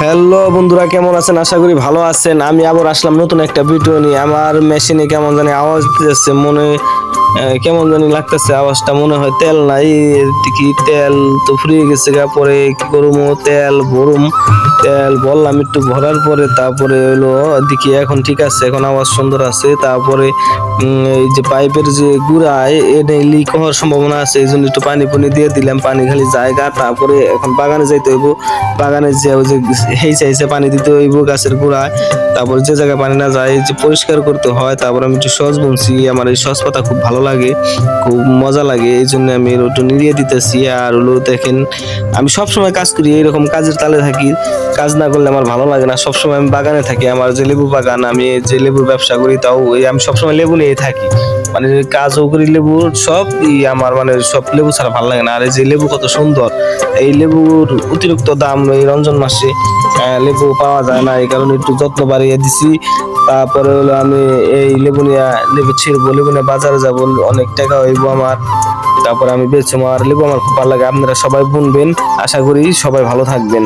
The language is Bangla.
হ্যালো বন্ধুরা, কেমন আছেন? আশা করি ভালো আছেন। আমি আবার আসলাম নতুন একটা ভিডিও নিয়ে। আমার মেশিনে কেমন জানি আওয়াজ দিতেছে, কেমন জানি লাগতেছে আওয়াজটা, মনে হয় তেল নাই। দেখি তেল তো ফুরিয়ে গেছে গা, পরে কি করবো? তেল ভরুম, তেল বললাম একটু ভরার পরে, তারপরে হলো দেখি এখন ঠিক আছে, এখন আওয়াজ সুন্দর আছে। তারপরে এই যে পাইপের যে গুড়ায় এটা লিক হওয়ার সম্ভাবনা আছে, এই জন্য একটু পানি পুনি দিয়ে দিলাম, পানি খালি জায়গা। তারপরে এখন বাগানে যাইতে হইব, বাগানে যে ওই যে হেইসে পানি দিতে হইব গাছের গোড়ায়। তারপর যে জায়গায় পানি না যায় যে পরিষ্কার করতে হয়। তারপর আমি একটু সস বুনছি, আমার এই সস পাতা খুব ভালো লাগে, খুব মজা লাগে, এই জন্য আমি একটু নিড়িয়ে দিতেছি। আর হলো দেখেন, আমি সবসময় কাজ করি, এইরকম কাজের তালে থাকি, কাজ না করলে আমার ভালো লাগে না। সবসময় আমি বাগানে থাকি, আমার যে লেবু বাগান, আমি যে লেবুর ব্যবসা করি, তাও ওই আমি সবসময় লেবু নিয়ে থাকি। মানে কাজও করি লেবুর, সব আমার মানে সব লেবু ছাড়া ভালো লাগে না। আর এই যে লেবু কত সুন্দর, এই লেবুর অতিরিক্ত দাম এই রমজান মাসে, লেবু পাওয়া যায় না, এই কারণে একটু যত্ন বাড়িয়ে দিছি। তারপরে হলো আমি এই লেবু ছিঁড়বো, লেবু নিয়ে বাজারে যাবো, অনেক টাকা হইবো আমার। তারপরে আমি বেচবো, আর লেবু আমার খুব ভালো লাগে। আপনারা সবাই বুনবেন, আশা করি সবাই ভালো থাকবেন।